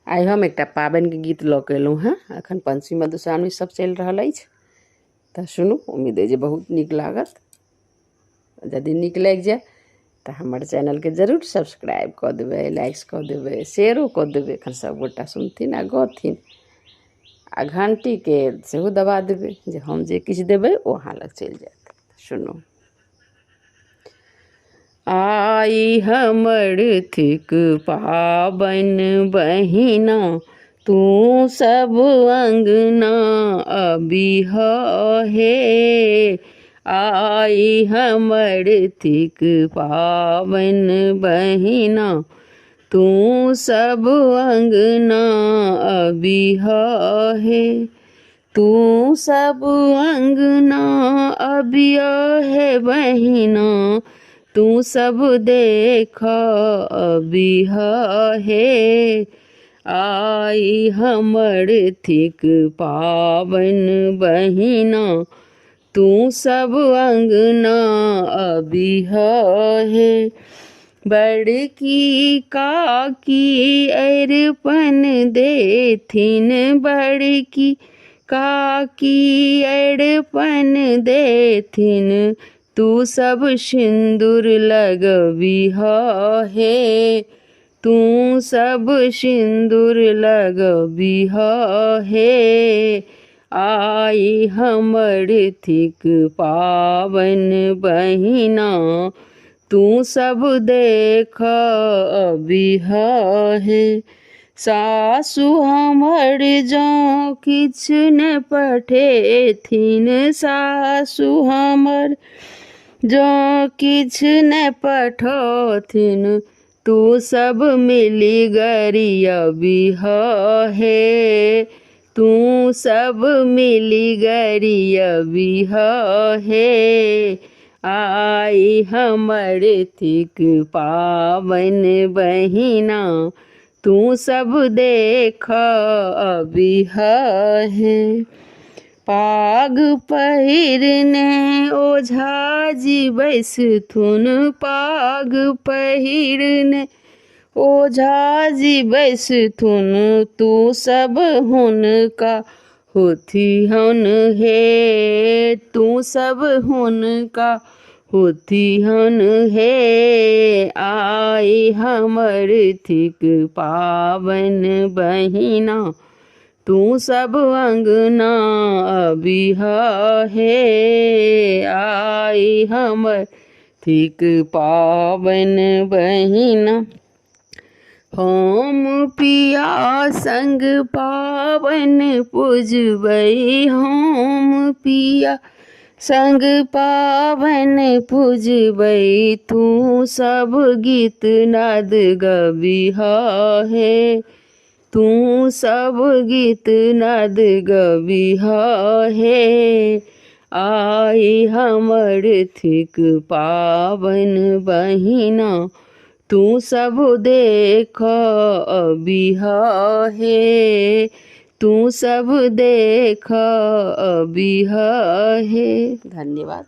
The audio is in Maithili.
आइ हम एक पाबनि के गीत लऽ के अयलहुँ हेँ। एखन पंचमी मधुश्रावणी सब चलि रहल अछि तऽ सुनू, उम्मीद अइ जे बहुत नीक लागत। यदि नीक लागि जाए तऽ हमर चैनलके जरूर सब्सक्राइब कऽ देबै, लाइक्स कऽ देबै, शेयरो कऽ देबै। एखन सभगोटा सुनथिन आ गथिन आ घण्टीके सेहो दबा देबै जे हम जे किछु देबै ओ अहाँ लग चलि जाएत। सुनू। आई हमर थिक पाबनि बहिना, तू सब अंगना अबिह हे। आई हमर थिक पाबनि बहिना, तू सब अंगना अबिह हे। तू सब अंगना अबिह हे बहिना, तू सब देख अबिह हे। आई हमर थिक पाबनि बहिना, तू सब अंगना अबिह हे। बड़की काकी अरिपन देथिन, बड़की काकी अरिपन देथिन, तू सब सिंदूर लगबिह हे। तू सब सिंदूर लगबिह हे। आई हमर थिक पाबनि बहिना, तू सब देख अबिह हे। सासु हमर जँ किछु ने पठेथिन, सासु हमर जँ किछु ने पठौथिन, तू सब मिली गरियबिह हे। तू सब मिली गरियबिह हे। आई हमर थिक पाबनि बहिना, तू सब देख अबिह हे। पाग पहिरने ओझाजी बैसथुन, पाग पहिरने ओझाजी बैसथुन, तू सब हुनका होथिहन हे। तू सब हुनका होथिहन हे। आई हमर थिक पाबनि बहिना, तू सब अंगना अबिह हे। आई हमर थिक पाबनि बहिना, हम पिया संग पाबनि पूजबै, हम पिया संग पाबनि पूजबै, तू सब गीत नाद गबिह हे। तू सब गीत नाद गबिह हे। आई हमर थिक पाबनि बहिना, तू सब देख अबिह हे। तू सब देख अबिह हे। धन्यवाद।